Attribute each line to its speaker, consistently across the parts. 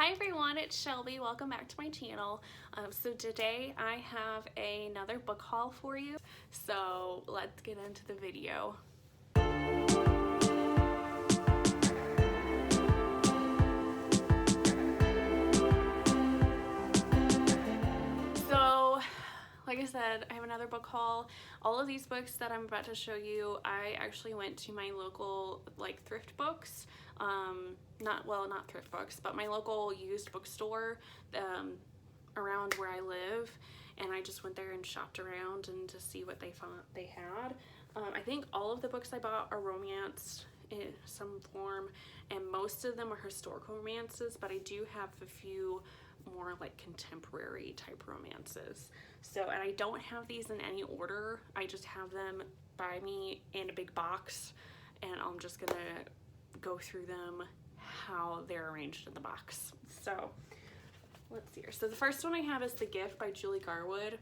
Speaker 1: Hi everyone, it's Shelby. Welcome back to my channel. So today I have another book haul for you. So let's get into the video. So, like I said, I have another book haul. All of these books that I'm about to show you, I actually went to my local thrift books. Not thrift books, but my local used bookstore around where I live, and I just went there and shopped around and to see what they had. I think all of the books I bought are romance in some form, and most of them are historical romances, but I do have a few more like contemporary type romances. So, and I don't have these in any order. I just have them by me in a big box, and I'm just gonna go through them how they're arranged in the box. So let's see here. So the first one I have is The Gift by Julie Garwood.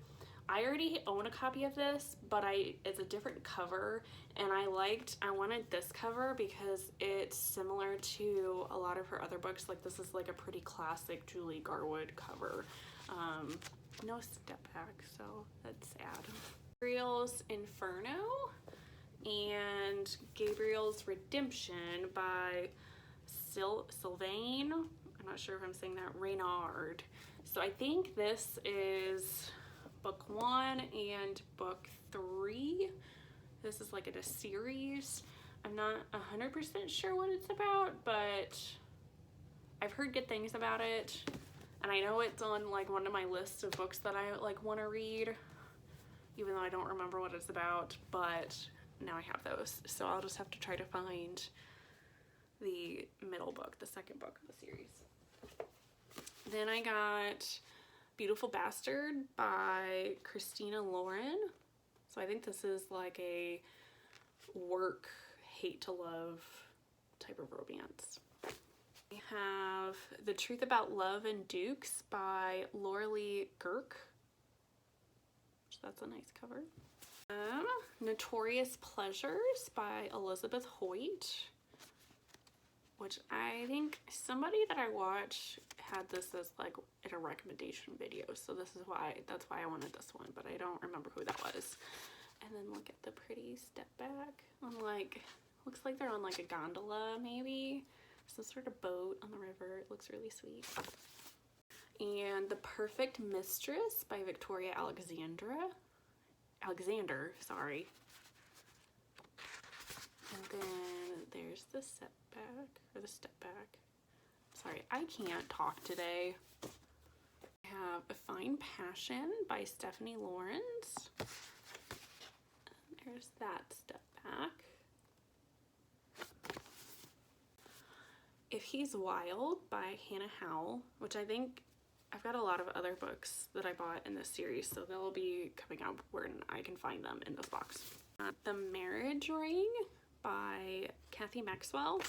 Speaker 1: I already own a copy of this, but it's a different cover, and I wanted this cover because it's similar to a lot of her other books. Like, this is like a pretty classic Julie Garwood cover. No step back, so that's sad. Gabriel's Inferno and Gabriel's Redemption by Sylvain, I'm not sure if I'm saying that, Reynard. So I think this is book 1 and book 3. This is like in a series. I'm not 100% sure what it's about, but I've heard good things about it, and I know it's on like one of my lists of books that I want to read, even though I don't remember what it's about. But now I have those, so I'll just have to try to find the middle book, the second book of the series. Then I got Beautiful Bastard by Christina Lauren. So I think this is like a work, hate to love type of romance. We have The Truth About Love and Dukes by Laura Lee Girk. So that's a nice cover. Notorious Pleasures by Elizabeth Hoyt, which I think somebody that I watch had this as like in a recommendation video, so that's why I wanted this one, but I don't remember who that was. And then look at the pretty step back on, like, looks like they're on like a gondola, maybe some sort of boat on the river. It looks really sweet. And The Perfect Mistress by Victoria Alexander, sorry. And then there's the setback, or the step back. Sorry, I can't talk today. I have A Fine Passion by Stephanie Lawrence. And there's that step back. If He's Wild by Hannah Howell, which I think I've got a lot of other books that I bought in this series, so they'll be coming out when I can find them in this box. The Marriage Ring by Kathy Maxwell.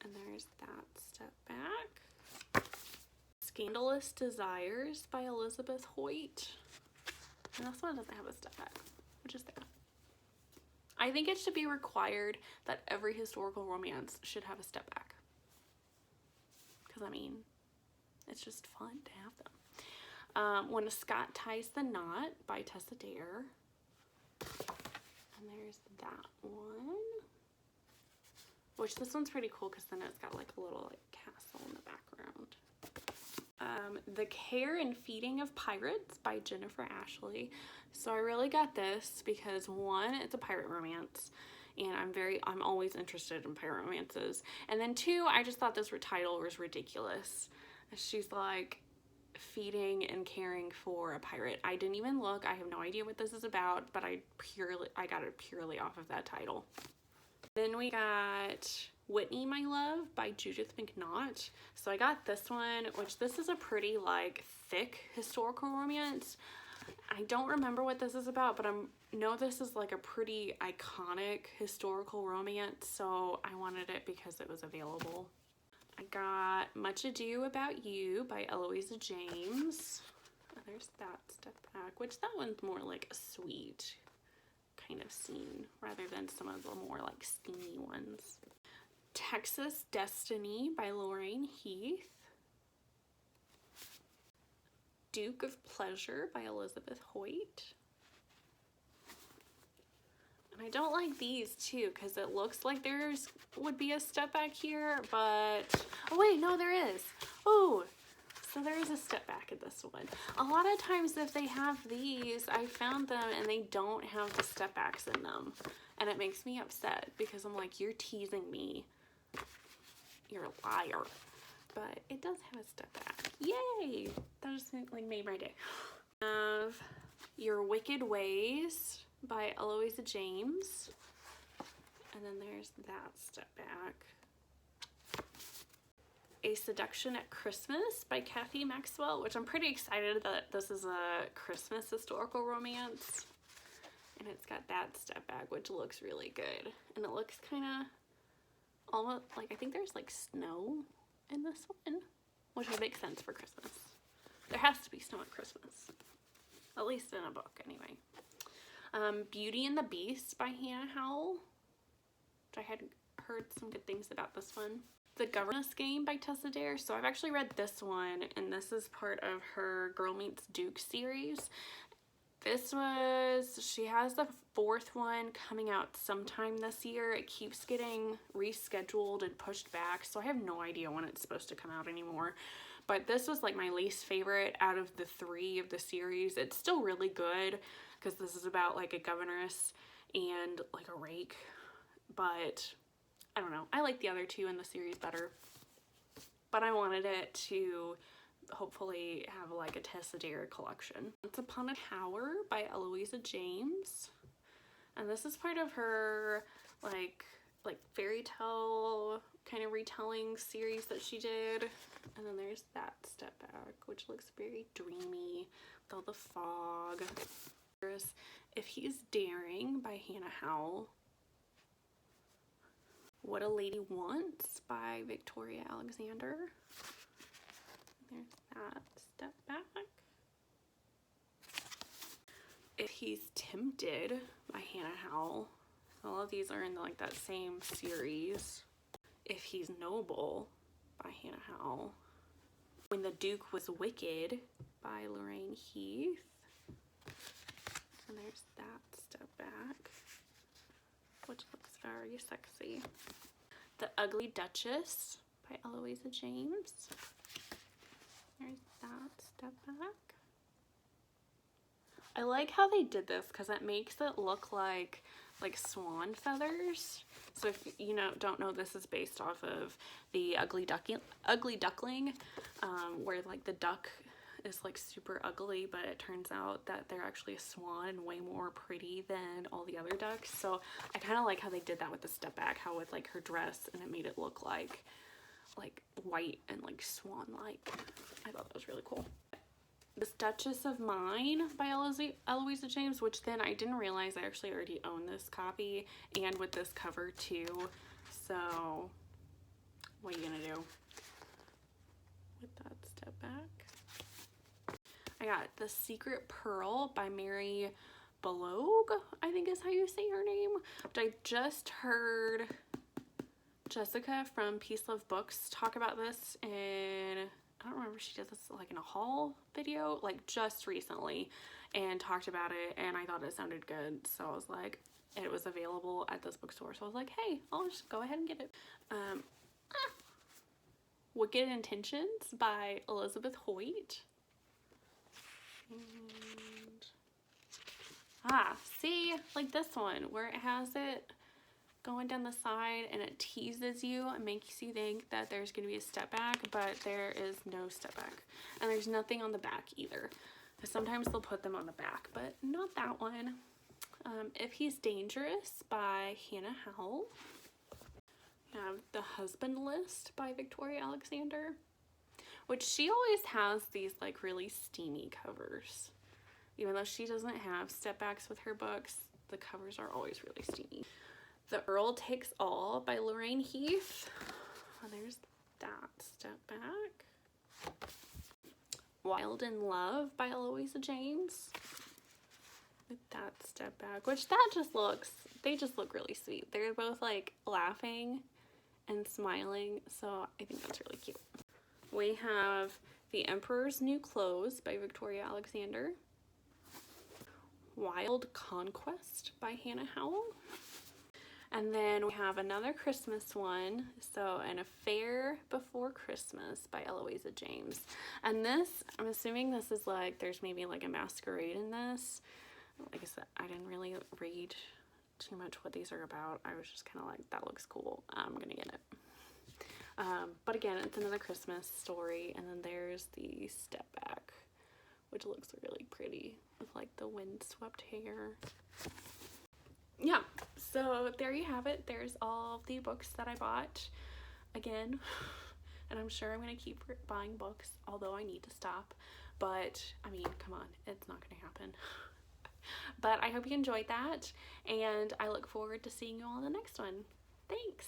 Speaker 1: And there's that step back. Scandalous Desires by Elizabeth Hoyt. And this one doesn't have a step back, which is there. I think it should be required that every historical romance should have a step back, because I mean, it's just fun to have them. When a Scot Ties the Knot by Tessa Dare. And there's that one, which this one's pretty cool because then it's got like a little like castle in the background. The Care and Feeding of Pirates by Jennifer Ashley. So I really got this because, one, it's a pirate romance, and I'm always interested in pirate romances. And then 2, I just thought this title was ridiculous. She's like feeding and caring for a pirate. I didn't even look. I have no idea what this is about, but I got it purely off of that title. Then we got Whitney, My Love by Judith McNaught. So I got this one, which this is a pretty like thick historical romance. I don't remember what this is about, but I know this is like a pretty iconic historical romance, so I wanted it because it was available. I got Much Ado About You by Eloisa James. And there's that step back, which that one's more like a sweet kind of scene rather than some of the more like steamy ones. Texas Destiny by Lorraine Heath. Duke of Pleasure by Elizabeth Hoyt. And I don't like these too because it looks like there's would be a step back here, but oh wait, no, there is. Oh, so there is a step back in this one. A lot of times if they have these, I found them and they don't have the step backs in them. And it makes me upset because I'm like, you're teasing me. You're a liar. But it does have a step back. Yay! That just like made my day. Have Your Wicked Ways by Eloisa James. And then there's that step back. A Seduction at Christmas by Kathy Maxwell, which I'm pretty excited that this is a Christmas historical romance. And it's got that step back, which looks really good. And it looks kind of almost like, I think there's like snow in this one, which would make sense for Christmas. There has to be snow at Christmas, at least in a book anyway. Beauty and the Beast by Hannah Howell, which I had heard some good things about this one. The Governess Game by Tessa Dare. So I've actually read this one, and this is part of her Girl Meets Duke series. She has the 4th one coming out sometime this year. It keeps getting rescheduled and pushed back, so I have no idea when it's supposed to come out anymore. But this was like my least favorite out of the 3 of the series. It's still really good because this is about like a governess and like a rake, but I don't know. I like the other 2 in the series better, but I wanted it to hopefully have like a Tessa Dare collection. Once Upon a Tower by Eloisa James, and this is part of her like fairy tale kind of retelling series that she did. And then there's that step back, which looks very dreamy with all the fog. There's If He's Daring by Hannah Howell. What a Lady Wants by Victoria Alexander. There's that step back. If He's Tempted by Hannah Howell. All of these are in like that same series. If He's Noble by Hannah Howell. When the Duke Was Wicked by Lorraine Heath. And there's that step back, which looks very sexy. The Ugly Duchess by Eloisa James. There's that step back. I like how they did this because it makes it look like swan feathers. So if you don't know, this is based off of the Ugly Duckling, where like the duck is like super ugly, but it turns out that they're actually a swan and way more pretty than all the other ducks. So I kind of like how they did that with the step back, how with like her dress, and it made it look like white and like swan like. I thought that was really cool. This Duchess of Mine by Eloisa James, which then I didn't realize I actually already own this copy and with this cover too. So what are you gonna do with that step back? I got The Secret Pearl by Mary Balogh, I think is how you say her name, which I just heard Jessica from Peace Love Books talk about this, and I don't remember if she did this like in a haul video like just recently and talked about it, and I thought it sounded good, so I was like, it was available at this bookstore, so I was like, hey, I'll just go ahead and get it. Wicked Intentions by Elizabeth Hoyt. And see, like this one where it has it going down the side and it teases you and makes you think that there's going to be a step back, but there is no step back, and there's nothing on the back either. Sometimes they'll put them on the back, but not that one. If He's Dangerous by Hannah Howell. We have The Husband List by Victoria Alexander, which she always has these like really steamy covers. Even though she doesn't have step backs with her books, the covers are always really steamy. The Earl Takes All by Lorraine Heath. And there's that step back. Wild in Love by Eloisa James. With that step back, which they just look really sweet. They're both like laughing and smiling, so I think that's really cute. We have The Emperor's New Clothes by Victoria Alexander. Wild Conquest by Hannah Howell. And then we have another Christmas one, so An Affair Before Christmas by Eloisa James. And this, I'm assuming this is like, there's maybe like a masquerade in this. Like I said, I didn't really read too much what these are about. I was just kind of like, that looks cool, I'm gonna get it. But again, it's another Christmas story. And then there's the Step Back, which looks really pretty with like the windswept hair. Yeah, so there you have it. There's all of the books that I bought again, and I'm sure I'm going to keep buying books, although I need to stop. But I mean, come on, it's not going to happen. But I hope you enjoyed that, and I look forward to seeing you all in the next one. Thanks.